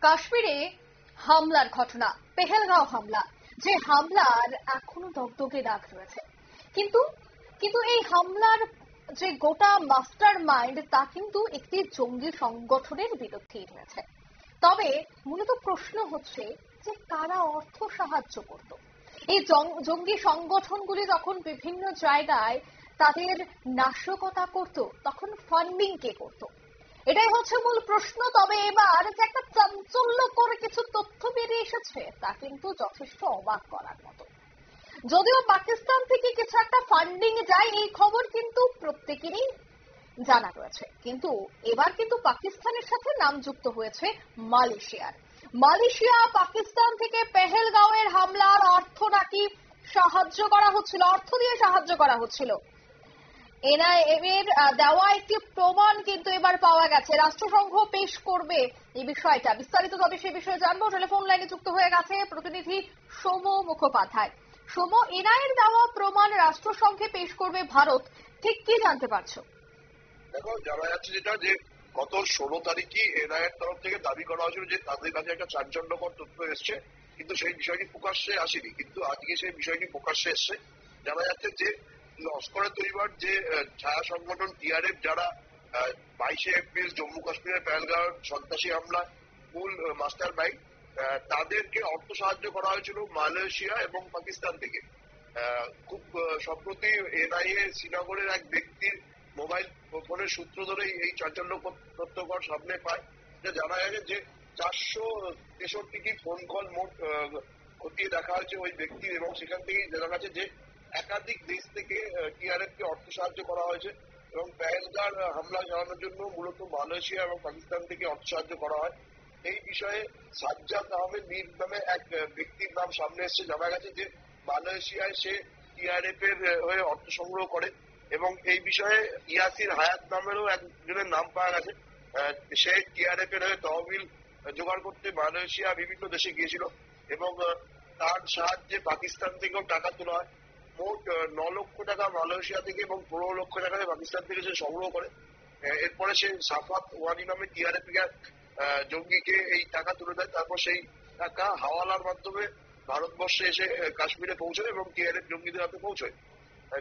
কাশ্মীরে হামলার ঘটনা, পেহেলগাঁও হামলা, যে হামলার এখনো দগদগে দাগ রয়েছে। কিন্তু কিন্তু এই হামলার যে গোটা মাস্টার মাইন্ড তা কিন্তু একটি জঙ্গি সংগঠনের বিরুদ্ধেই রয়েছে। তবে মূলত প্রশ্ন হচ্ছে যে কারা অর্থ সাহায্য করত। এই জঙ্গি সংগঠনগুলি যখন বিভিন্ন জায়গায় তাদের নাশকতা করত তখন ফান্ডিং কে করত, এটাই হচ্ছে মূল প্রশ্ন। তবে এবার যে একটা চাঞ্চল্যকর কিছু তথ্য বেরিয়ে এসেছে তা কিন্তু যথেষ্ট অবাক করার মতো। যদিও পাকিস্তান থেকে কিছু একটা ফান্ডিং যায় এই খবর কিন্তু প্রত্যেকেরই জানা রয়েছে, কিন্তু এবার কিন্তু পাকিস্তানের সাথে নাম যুক্ত হয়েছে মালয়েশিয়ার। মালয়েশিয়া পাকিস্তান থেকে পেহেলগাঁওয়ের হামলার অর্থ নাকি সাহায্য করা হচ্ছিল, অর্থ দিয়ে সাহায্য করা হচ্ছিল। এনআইএম এর দেওয়া একটি প্রমাণ কিন্তু এবার পাওয়া গেছে। রাষ্ট্রসংঘ পেশ করবে এই বিষয়টা। বিস্তারিত তবে সে বিষয়ে জানবো। টেলিফোন লাইনে যুক্ত হয়ে গেছে প্রতিনিধি সৌম মুখোপাধ্যায়। সৌম, এনআইএর দেওয়া প্রমাণ রাষ্ট্রসংঘে পেশ করবে ভারত, ঠিক কি জানতে পারছো? দেখো, জানা যাচ্ছে যেটা যে গত 16 তারিখই এনআইএর তরফ থেকে দাবি করা হয়েছিল যে তাদের কাছে একটা চাঞ্চল্যকর তথ্য এসছে, কিন্তু সেই বিষয়টি প্রকাশ্যে আসেনি। কিন্তু আজকে সেই বিষয়টি প্রকাশ্যে এসছে। জানা যাচ্ছে যে লস্করে তৈবার যে ছায়া সংগঠন টিআরএফ, যারা 22শে এপ্রিল জম্মু কাশ্মীরের পেহেলগাঁও সন্ত্রাসী হামলা মূল মাস্টার মাইন্ড, তাদেরকে অর্থ সাহায্য করা হয়েছিল মালয়েশিয়া এবং পাকিস্তান থেকে। খুব সম্প্রতি এনআইএ শ্রীনগরের এক ব্যক্তির মোবাইল ফোনের সূত্র ধরে এই চাঞ্চল্যকর তথ্যকর সামনে পায়। যা জানা গেছে যে 463টি ফোন কল মোট খতিয়ে দেখা হয়েছে ওই ব্যক্তির, এবং সেখান থেকেই জানা গেছে যে একাধিক দেশ থেকে টিআরএফ কে অর্থ সাহায্য করা হয়েছে, এবং পেহেলগাঁও হামলা চালানোর জন্য মূলত মালয়েশিয়া এবং পাকিস্তান থেকে অর্থ সাহায্য করা হয়। এই বিষয়ে সাজ্জাদ আহমেদ মীর নামে এক ব্যক্তির নাম সামনে এসেছে। জানা গেছে যে মালয়েশিয়ায় সে টিআরএফ এর হয়ে অর্থ সংগ্রহ করে, এবং এই বিষয়ে ইয়াসির হায়াত নামেরও একজনের নাম পাওয়া গেছে। সে টিআরএফ এর হয়ে তহবিল জোগাড় করতে মালয়েশিয়া বিভিন্ন দেশে গিয়েছিল, এবং তার সাহায্যে পাকিস্তান থেকেও টাকা তোলা হয়। মোট 9 লক্ষ টাকা মালয়েশিয়া থেকে এবং 15 লক্ষ টাকা পাকিস্তান থেকে সে সংগ্রহ করে। এরপরে সে সাফাত ওয়ানি নামে টিআরএফ জঙ্গিকে এই টাকা তুলে দেয়। তারপর সেই টাকা হাওয়ালার মাধ্যমে ভারতবর্ষে এসে কাশ্মীরে পৌঁছয় এবং টিআরএফ জঙ্গিদের হাতে পৌঁছয়।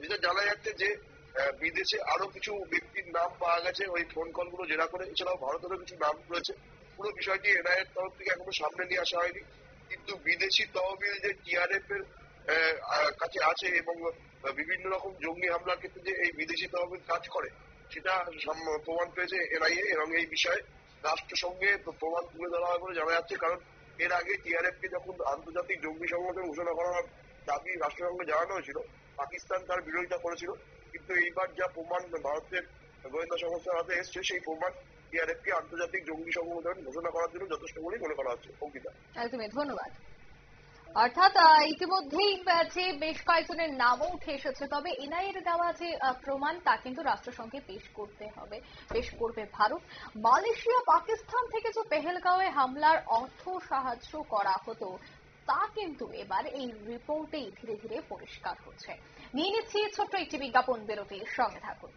যেটা জানা যাচ্ছে যে বিদেশে আরো কিছু ব্যক্তির নাম পাওয়া গেছে ওই ফোন কলগুলো জেরা করে। এছাড়াও ভারতেরও কিছু নাম রয়েছে। পুরো বিষয়টি এনআইএর তরফ থেকে এখনো সামনে নিয়ে আসা হয়নি, কিন্তু বিদেশি তহবিল যে টিআরএফ এর কাছে আছে এবং বিভিন্ন রকম জঙ্গি হামলার ক্ষেত্রে যে এই বিদেশি তহবিল কাজ করে সেটা প্রমাণ পেয়েছে এনআইএ, এবং এই বিষয়ে রাষ্ট্রসংঘে প্রমাণ তুলে ধরা হয় বলে জানা যাচ্ছে। কারণ এর আগে টিআরএফ কে যখন আন্তর্জাতিক জঙ্গি সংগঠন ঘোষণা করার দাবি রাষ্ট্রসংঘে জানানো হয়েছিল, পাকিস্তান তার বিরোধিতা করেছিল। কিন্তু এইবার যা প্রমাণ ভারতের গোয়েন্দা সংস্থার হাতে এসছে, সেই প্রমাণ টিআরএফ কে আন্তর্জাতিক জঙ্গি সংগঠন ঘোষণা করার জন্য যথেষ্ট বলেই মনে করা হচ্ছে। অঙ্কিতা, একদমই ধন্যবাদ। অর্থাৎ ইতিমধ্যেই যে বেশ কয়েকজনের নামও উঠে এসেছে, তবে এনআইএর দেওয়া যে প্রমাণ তা কিন্তু রাষ্ট্রসংঘে পেশ করতে হবে, পেশ করবে ভারত। মালয়েশিয়া পাকিস্তান থেকে যে পেহেলগাঁওয়ে হামলার অর্থ সাহায্য করা হতো তা কিন্তু এবার এই রিপোর্টেই ধীরে ধীরে পরিষ্কার হচ্ছে। নিয়ে নিচ্ছি ছোট্ট একটি বিজ্ঞাপন বিরতির সঙ্গে থাকুন।